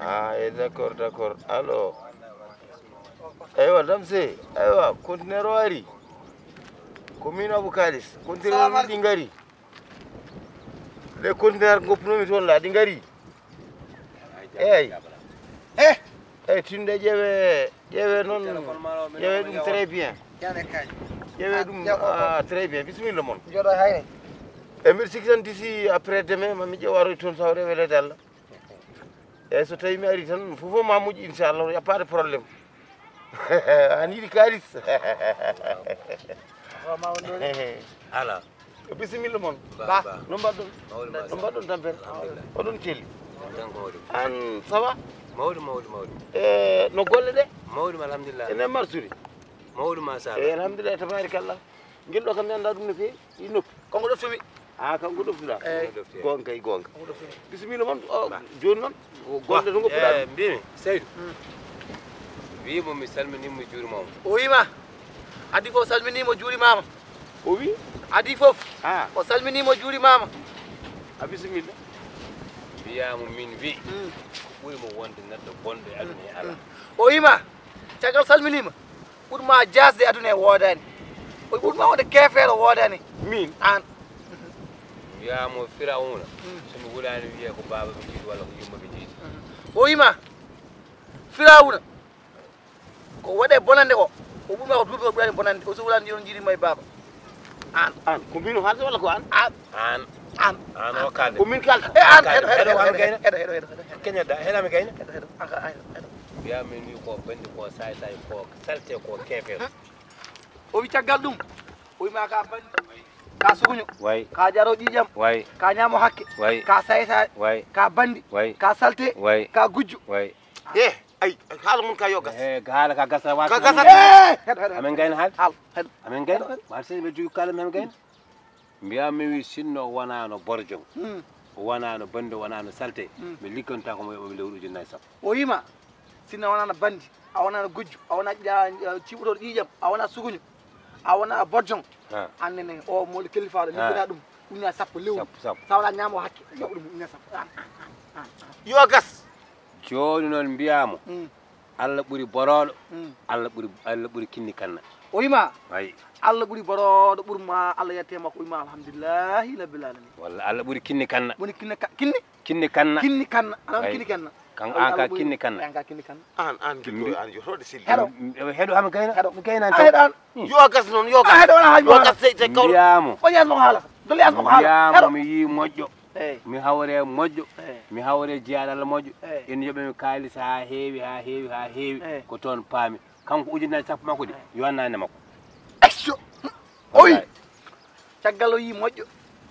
Ah, d'accord, d'accord. Alors, aywa damse, aywa conteneur wari. Commune Abou Kalis, conteneur di ngari. Le conteneur ngopno mi ton la di ngari. Tunde jewe non jewe dum très bien. Jewe dum très bien. Bismillah mon. Jodo hayre. E merci tan d'ici après demain mami je waro ton sawre wele dalla. E so tawi mi ari tan fofo ma muji inchallah y a pas de problème. Ani di kalis. Ala. Bismillah mon. Ba. No mbaɗon tampere. Oɗon celli. An ça va? Mawdu. No golle ɗe? Mawdu alhamdulillah. Ene marsuri? Mawdu ma sha Allah. Alhamdulillah tabarakallah. Ngel ɗo kam mi anda ɗum no fewi i noppi. Kongo ɗoftumi. Kanko ɗoftuɗa? Gonga e gonga. Kongo ɗoftumi. Bismillah mon joni noon golde to goppuɗa mbimi Seydou. Wimo mi salminimo juurima O wima adi fof salminimo juurimama. o wi Adi fof o salminimo juurimama. a bisimilla mbiyamo min wi ɓurimo wonde neɗɗo bonɗo e aduna e Allah. O wima caggal salminima ɓurma jasde aduna e wodani. O ɓurma wonde kefeero wodani. min An mbiyamo Firawuna somi wulani wiye ko baba ɓe jiiɗi walla ko yumma ɓe jiiɗi. o wima Firawuna ko waɗe bonande ko o ɓurma ko duuɓi ko ɓurani bonande o so wulani on jiiɗima e baba. an ko min o haalde walla ko an An o kalde. ko min kalta An Heɗo keñoɗa heɗami gayna. Mbiya min wi ko bandi ko say ko salte ko kefeero. o wi caggal ɗum o wima ka bandi ka suguño way ka jaro ƴiƴam way ka ñamo hakke way ka saytade way ka bandi way ka salte way ka gujju. way ay haala mum ka yogas haala ka gasa wa ka gasat Heɗo amen gayna haal heɗo amen gayna war sey ɓe jogi kala men gayna mbiya mi wi sinno wonano borjom wonano bandi wonano salte mi ligganta ko mo yoɓomi lewru ujunnaje sappo. o wima sinno a wonano bandi a wonano gujju a wona ciɓutoɗo ƴiƴam a wona suguño a wona borjong annene o moli kellifaɗo liggina ɗum uña sappo lewru sappo sa wona ñamo hakke yoɓ ɗum uña sappo. yogas joni noon mbiyamo Allah ɓuuri boroɗo Allah ɓuuri kinni kanna. o wima ayi Allah ɓuuri boroɗo ɓurma Allah yettema ko wima alhamdulillahi rabbil alamin. walla Allah ɓuuri kinni kanna. woni kinni kinni kanna anan kinni kanna kan an ka kinni kanna. an ka kinni kanna an gilɗo an jotoɗe silli heɗo hami gayna mi gayna a heɗan yogas noon yogas heɗo wona haaju yogas te kawro mbiyamo o yasma ko haala dolle yasma ko haala mbiyamo mi yi moƴƴo eyi mi hawre moƴƴo eyi mi hawre jeyaɗo Allah moƴƴo eyi ene yoɓemi kalis ha heewi eyi ko toon paami kanko ujunnaje sappo makko ɗi yo annane makko. accio o wi caggal o yi moƴƴo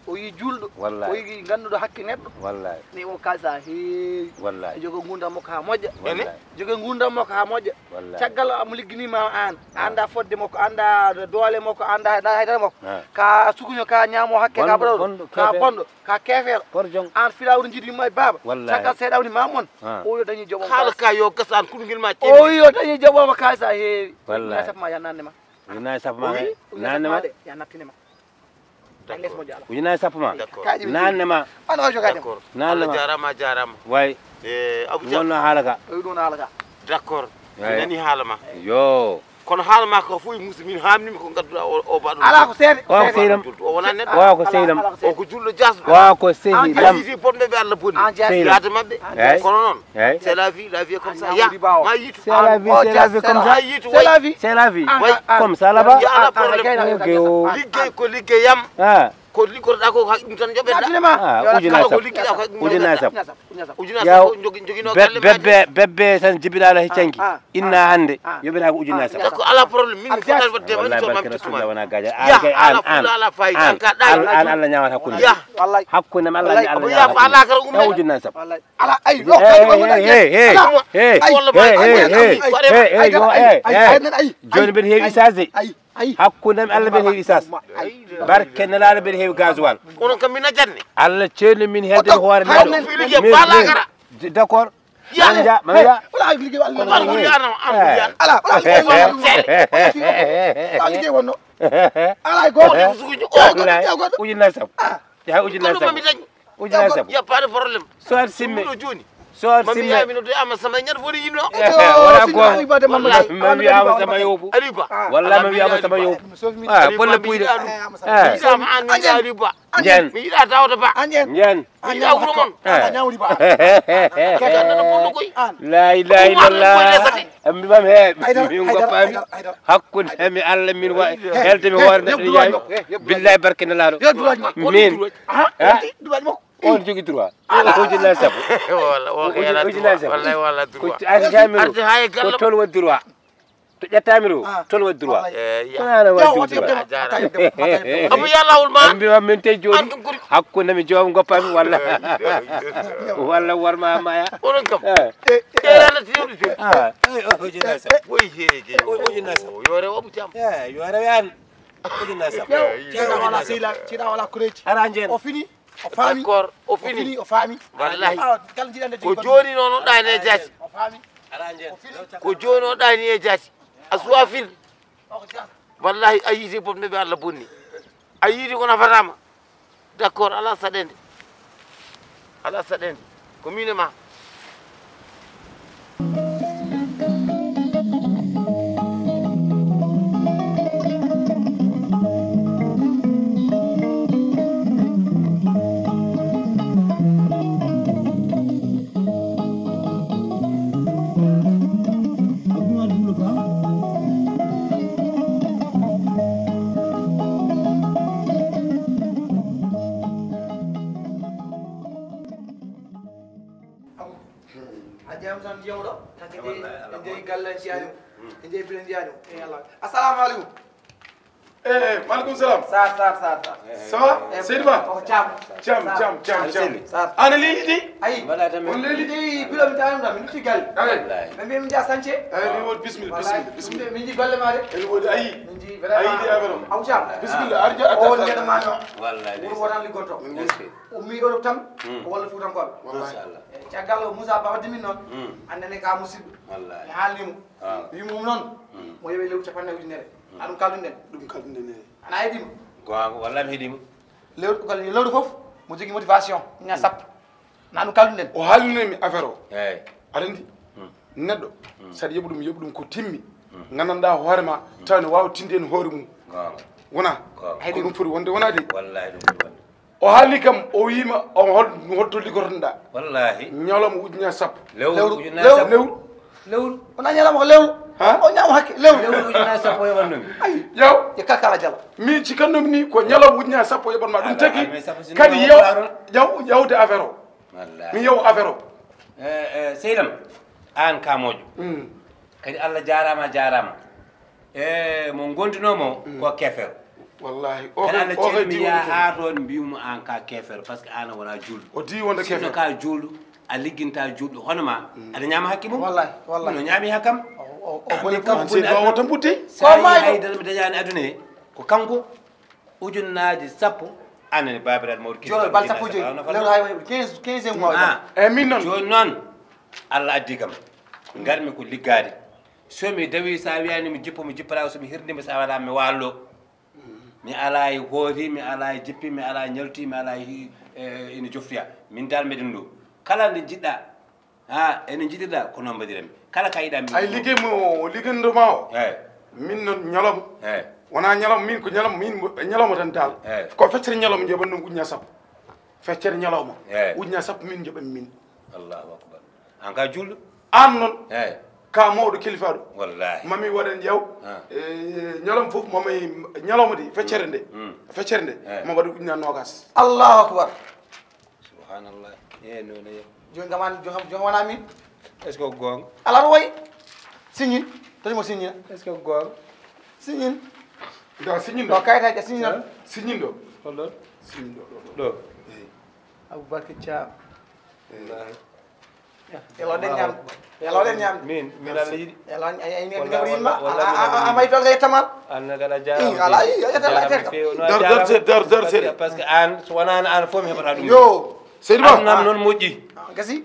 o yi julɗo wallahi o yi ganduɗo hakke neɗɗo wallahi ni o kalis ha heewi wallahi jogo gurdam makko ha moƴƴa wallahi jogo gurdam makko ha moƴƴa wallahi caggal mo ligginima an anda fodde makko anda doole makko anda haydara makko ka suguño ka ñamo hakke ka ɓaɗoɗo ka bonɗo ka kefeero borjong an Firawuna jiɗima e baba wallahi caggal seeɗawni mamon o yo dañi joɓomo haala ka yogas an kuɗogel ma o yo dañi joɓomo kalis ha heewi wallahi sappo ma yannanne ma ujunnaje sappo ma nanne ma ya nattinema les mo jala ujunnaje sappo ma kaji nanne ma ana o jogadem d'accord nanne ma jarama way Abou Dia wonno haala ka o wi ɗum haala ka d'accord mi nani haala ma yo kono haala ma ko fof musi min hamnimi ko gadduɗa o baɗo ala ko seede o ko seydam o wona neɗɗo o ko seydam o ko julɗo jasɗo o ko seydam yiti bonɓeɓe Allah bonni an jaasi yaade mabɓe Eyi. kono noon Eyi. c'est la vie est comme ça An ya ñawdi bawo. ma yiitu c'est la vie comme ça ma yiitu c'est la vie c'est la vie way comme ça là-bas ya ala an probléme kayna liggey ko liggeyam ah ko liggotoɗa ko hay ɗum tan joɓeɗa nattinema ujunnaje kala ko sappo liggiɗa ko ujunnaje sappo ujunnaje Yaw. sappo joguino galle maɗi bebbe tan jibiɗaɗo he canki inna hande ah. yoɓeta ko ujunnaje sappo d'accord ala probléme min mi An fotani waddema wallahi so barke mami rasulullah totuma wona gaja ya kay ala fulla ala fayida an ka ɗayi an Allah ñawata hakkude ya wallahi hakkude Allah Wallahi, abo Allah yaafo ala kara umme ujunnaje sappo wallahi ala ay hey joni mbeɗa heewi isage ay hakkudem Allah mbeɗa heewi isage barke nelaɗo mbeɗa heewi gasoil onon kam mi najatne Allah ceerno min hedde hoore hayno fi ligguey faala kara d'accord Ya. mamiya wala liggey wala an huliyana an huliyana ala liggey wonno ala go o suguji o ujunnaje sappo ya ujunnaje kono mami sappo dañi ujunnaje sappo ya pas de problème so aɗa simme ɗo joni so mami ya mino to ama sama nyar fodi yimno wala ko wallahi mami ama sama yobu aliba walla mami ama sama yobu bolle puyde mi sama an mi aliba njen mi ida tawta ba anjen njen mi ida wuro mon nyawri ba kaka nana bonno koy la ilaha illallah ambi mam he mi ngoppami hakkunde mi Allah min wa heldemi hoore neddo yaay billahi barkina laado min on jogi droit o jilla sabu wala o kala wallahi wala ko droit arti hay gallo ko tol wa droit to ƴettamiro tol wa droit ya ana wa jogi droit abu yalla wul ma ambi mam min tay joni hakkunde mi joom goppami walla walla warma maya onon kam erana tiwdu ci o jilla sabu boy heege o jilla sabu yore wabu tam yore yan o jilla sabu cida wala kureji aranjen o fini o fami d'accord o fini o fami wallahi kala jiɗande ko joni noon ɗani e jati o fami aranjen ko joni o ɗani e jati a suwa fil wallahi a yiiti bof neɓe Allah bonni a yiiti ko nafatama d'accord ala saɗende ko min e ma jam tan jewɗo tan e jeeyi galle jiyani e jeeyi bilen jiyani e Allah assalamu aleykum maaleykum salam sar ça va Seydou Ba ko cam ana leli di ayi on leli di ɗi bilomi tanum ɗam min dutti galle ɓe mbi min jaa sance mi wodi bismillah min ji golle ma de en wodi ayi min ji ayi di vraiment affaire aw cam bismillah arja o won gueɗo ma no wallahi ɓuuri wotan liggoto o mi Europe tan o walla fuutankoɓe machallah caggal o Moussa Ba wadde min noon andene ka musidɗo wallahi mi haalnimo wimum noon mo yeɓe lewru capanɗe ujunere aɗum kalduɗen ɗum kalduɗen ana heeɗima gonga wallahi mi heeɗima lewru fof mo jogui motivation ña sappo na ɗum kalduɗen o haalnimi affaire o eyyi aɗa andi neɗɗo saɗa yeɓa ɗum ko timmi gandanɗa hoorema taw ne wawa tinde hen hoore mum gonga wona ko ɗum foti wonde wonade wallahi ɗum foti wonde o haalni kam o wima on holto liggotoɗa wallahi ñalawma ujunnaje sappo lewru lewru wona ñalama ko lewru o ñama hakke lewru ujunnaje sappo yoɓannumi yaw e kalkala jala min cikkannomi ni ko ñalawma ujunnaje sappo yoɓatma ɗum tagui mais sappo sinno kadi yawde affaire o wallahi min yaw affaire o seydam an kamojo kadi Allah jarama mo gondunomo ko kefere wallahi kadi Allah ceermi ya ha toon mbimo an ka kefere par ce que an wona julɗo o di wonde sino kefere ka julɗo a ligginta julɗo hono ma aɗa ñama hakki mum wallahi no ñaami hakkam o boni kam seeɗi o tan ɓutti sa yi haydara mi dañani aduna he ko kanko ujunnaje sappo annene babiraɗo mawɗo joni bal sappo joyyi lewru hay 15 mois eyyi min noon joni noon Allah addi kam garmi ko liggade somi dawi sa wiyani mi jippo mi jippata somi hirdima sa waɗa mi wallo mi ala e hoori mi ala e jippi mi ala e ñalti mi ala ene joftoya min dal meɗen ɗo kala nde jiɗɗa ene jiɗirɗa ko noon mbaɗirami kala ka yiɗa ay liggendoma o eyyi min noon ñalawma eyyi wona ñalawma min ko ñalawma min ñalawma tan dal ko feccere ñalawma joɓan ɗum ujunnaje sappo feccere ñalawma ujunnaje sappo min joɓanmi min allahu akbar an ka julɗo an noon eyyi ka mawɗo kilifaɗo wallahi mami waɗen ƴeew ñalawma foof mami ñalawma de feccere nde ma waɗa ujunnaje nogas allahu akbar subhanallah noon joni gaman joni wona min est ce que ko gonga ala ɗo wayi signin tanimo signina est ce que ko gonga signin da signin ɗo kayitaji signinat signin ɗo holɗon signin ɗo aboubacar thiam eloɗen ñam eloɗen ñam min Allah yiɗi eloneɓr yimma amay tol ga yettamal an gaɗa jarama ala yettala dar seeɗa par ce que an so wonani an fof mi heɓata ɗum yo Seydou Ba adunam noon moƴƴi gasi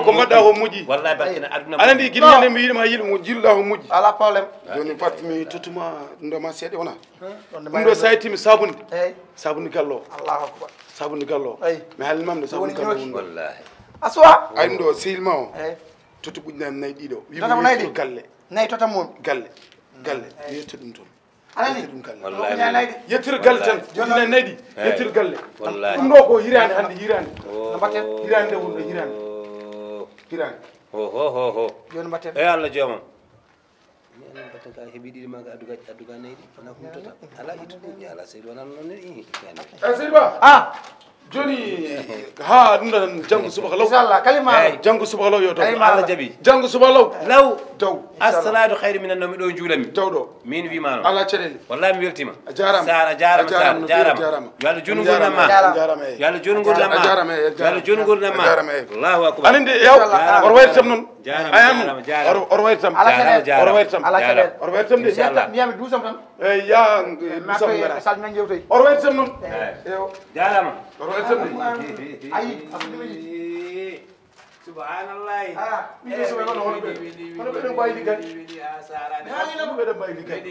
ko mbaɗɗa ko moƴƴi wallahi barkina aduna aɗa andi guila ñande mi yiɗima yiɗimo jiɗuɗa ko moƴƴi ala probléme joni pat mi tottuma ndema seeɗa wona ɗum ɗum ɗo sa yettimi sabunde eyyi sabunde gallo allahu akbar sabunde gallo Ayi. mi haalinimamde sabunde gallo wallahi aswa ay ndo silma o eh toto ɓuƴnan nayi ɗiɗo Totam nayi ɗi? galle nayi totam mum galle galle yetto ɗum toon anani yetto ɗum galle Wallahi. ko nayi ɗi yettir galle tan ɓuƴnan nayi ɗi yettir galle Wallahi. ɗum ɗo ko hirande hande hirande no batten hirande nde wonɗo hirande hirande ho joni batten e Allah joomam mi annan batten ka heeɓi ɗiɗi maga adduga nayyi ɗi wona humtota ala ittude ala seydi wona noon ni seydi ba ah joni ha ɗum ɗon janggo subaka law inchallah kalima janggo subaka law yo taw Allah jaɓi janggo subaka law law taw assalatu hayru minan nawmi ɗo juulami taw ɗo min wima noon ala caɗele wallahi mi weltima a jarama sara jarama sara no jarama jarama yo Allah joni gurdam ma jarama e yo Allah joni gurdam ma a jarama e yo Allah joni gurdam ma jarama e Allahu akbar aninde yaw oto wayri tam noon jarama ayam jarama oto wayri tam ala caɗele oto wayri tam ala caɗele oto wayri tam de Inchallah. miyami duusam tan eyi ya makko lusam gara salmina jewtoy oto wayri tam noon eyo jarama oto wayri tam de ayi afudimi subhanallahi ɓiɗo so ɓeɗon hono ɓeɗon mbawi liggade haalino ko ɓeɗon mbawi liggade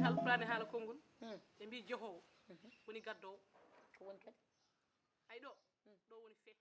alpulaar haala konngol ɓe mbi jehowo woni gaddowo ko woni kadi ay ɗo woni fe